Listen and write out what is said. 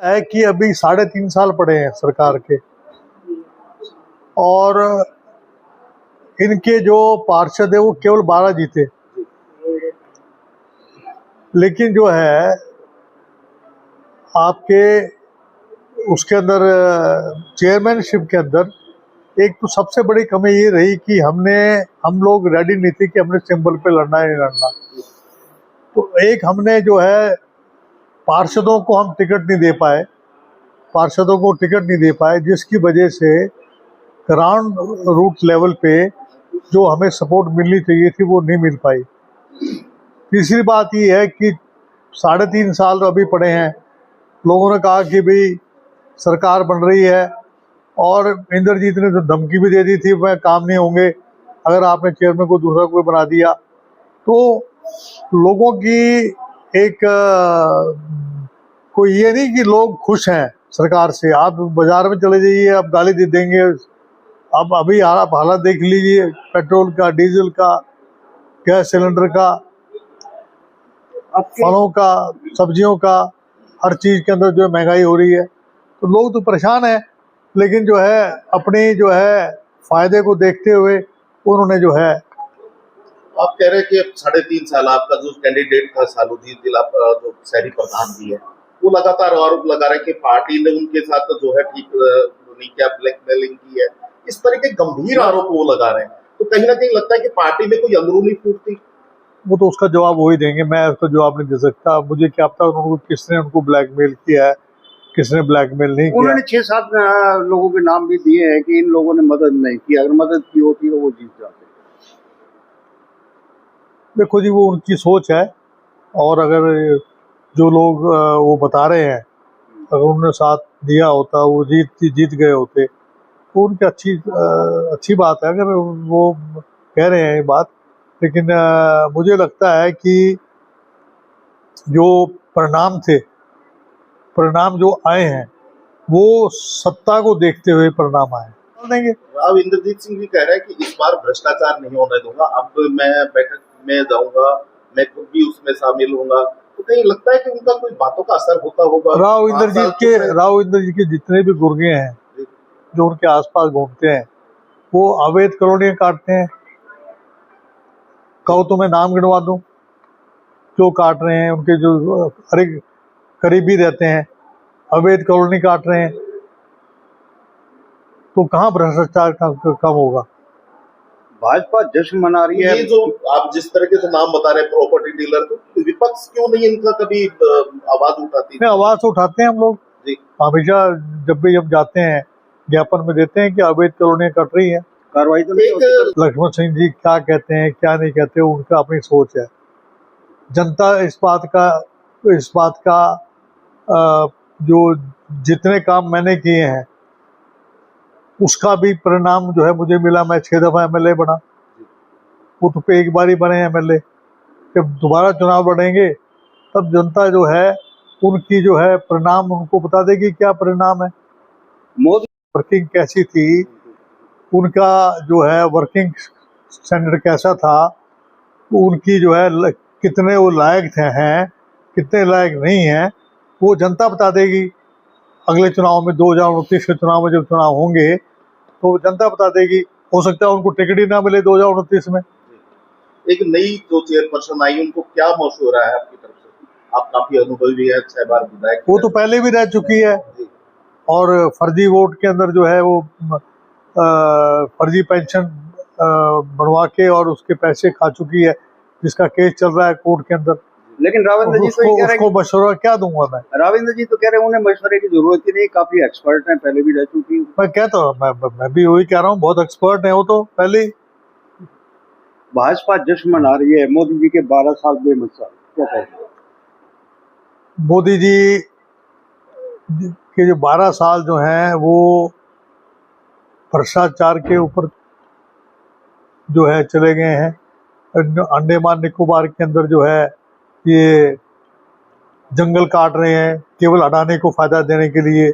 है कि अभी 3.5 साल पड़े हैं सरकार के, और इनके जो पार्षद है वो केवल 12 जीते, लेकिन जो है आपके उसके अंदर चेयरमैनशिप के अंदर एक तो सबसे बड़ी कमी ये रही कि हम लोग रेडी नहीं थे कि हमने सिंबल पे लड़ना है नहीं लड़ना। तो एक हमने जो है पार्षदों को हम टिकट नहीं दे पाए, जिसकी वजह से ग्राउंड रूट लेवल पे जो हमें सपोर्ट मिलनी चाहिए थी वो नहीं मिल पाई। तीसरी बात ये है कि 3.5 साल तो अभी पड़े हैं, लोगों ने कहा कि भाई सरकार बन रही है, और इंद्रजीत ने तो धमकी भी दे दी थी वह काम नहीं होंगे अगर आपने चेयरमैन को दूसरा कोई बना दिया। तो लोगों की एक कोई ये नहीं कि लोग खुश हैं सरकार से। आप बाजार में चले जाइए, आप गाली दे देंगे। अब अभी आप हालात देख लीजिए, पेट्रोल का, डीजल का, गैस सिलेंडर का, फलों का, सब्जियों का, हर चीज़ के अंदर जो है महंगाई हो रही है। तो लोग तो परेशान हैं, लेकिन जो है अपनी जो है फायदे को देखते हुए उन्होंने जो है। आप कह रहे हैं कि 3.5 साल आपका जो कैंडिडेट था सालुद्दीन जिला जो शहरी प्रधान भी है, वो लगातार आरोप लगा रहे हैं कि पार्टी ने उनके साथ जो है ठीक नहीं किया, ब्लैकमेलिंग की है। इस तरह के गंभीर आरोप वो लगा रहे हैं, तो कहीं ना कहीं लगता है कि पार्टी में कोई अंदरूनी फूट थी। वो तो उसका जवाब वो ही देंगे, मैं उसका जवाब नहीं दे सकता। मुझे क्या पता उनको किसने उनको ब्लैकमेल किया है, किसने ब्लैकमेल नहीं किया। उन्होंने 6-7 लोगों के नाम भी दिए हैं कि इन लोगों ने मदद नहीं की, अगर मदद की होती तो वो जीत जाते। देखो जी, वो उनकी सोच है, और अगर जो लोग वो बता रहे हैं अगर उन्होंने साथ दिया होता, वो जीत गए होते, तो उनकी अच्छी बात है अगर वो कह रहे हैं ये बात। लेकिन मुझे लगता है कि जो परिणाम जो आए हैं वो सत्ता को देखते हुए परिणाम आए देंगे। राव इंद्रजीत सिंह भी कह रहे हैं कि इस बार भ्रष्टाचार नहीं होने दूंगा, अब मैं बैठक में जाऊंगा, मैं खुद भी उसमें शामिल होऊंगा। तो कहीं लगता है कि उनका कोई बातों का असर होता होगा। राव इंद्रजीत के जितने भी गुर्गे हैं जो उनके आसपास घूमते हैं, वो अवैध कॉलोनियां काटते हैं। कहो तो मैं नाम गिनवा दूं जो काट रहे हैं, उनके जो करीबी रहते हैं, अवैध कॉलोनी काट रहे हैं। तो कहाँ भ्रष्टाचार कम होगा। भाजपा जश्न मना रही है। ये जो आप जिस तरीके से नाम बता रहे हैं प्रॉपर्टी डीलर, तो विपक्ष क्यों नहीं इनका कभी आवाज उठाती? आवाज तो उठाते हैं हम लोग हमेशा, जब भी हम जाते हैं ज्ञापन में देते हैं कि अवैध कॉलोनियां कट रही हैं। कार्रवाई तो नहीं होती। लक्ष्मण सिंह जी क्या कहते हैं क्या नहीं कहते, उनका अपनी सोच है। जनता इस बात का जो जितने काम मैंने किए हैं उसका भी परिणाम जो है मुझे मिला। मैं 6 दफा एमएलए बना, वो तो एक बार ही बने एमएलए। जब दोबारा चुनाव लड़ेंगे तब जनता जो है उनकी जो है परिणाम उनको बता देगी क्या परिणाम है। मोदी वर्किंग कैसी थी, उनका जो है वर्किंग स्टैंडर्ड कैसा था, उनकी जो है कितने वो लायक हैं, कितने लायक नहीं हैं, वो जनता बता देगी। अगले चुनाव में 2029 के चुनाव में जब चुनाव होंगे तो जनता बता देगी। हो सकता है उनको टिकट ही ना मिले 2029 में। एक नई जो चेयरपर्सन आई, उनको क्या मशवरा है आपकी तरफ से? आप काफी अनुभवी भी है, 6 बार विधायक। वो तो पहले भी रह चुकी है, और फर्जी वोट के अंदर जो है वो फर्जी पेंशन बनवा के और उसके पैसे खा चुकी है, जिसका केस चल रहा है कोर्ट के अंदर। लेकिन राविंद्र जी तो कह रहे हैं, मशवरा क्या दूंगा मैं? राविंद्र जी तो कह रहे हैं उन्हें मशवरे की जरूरत ही नहीं, काफी एक्सपर्ट हैं, पहले भी रह चुकी। मैं कहता हूँ, मैं भी वही कह रहा हूँ, बहुत एक्सपर्ट है वो तो पहले। भाजपा जश्न मना रही है मोदी जी के 12 साल बेमिसाल, क्या कहते हैं? मोदी जी के जो 12 साल जो हैं वो भ्रष्टाचार के ऊपर जो है चले गए हैं। अंडमान निकोबार के अंदर जो है ये जंगल काट रहे हैं केवल अडानी को फायदा देने के लिए।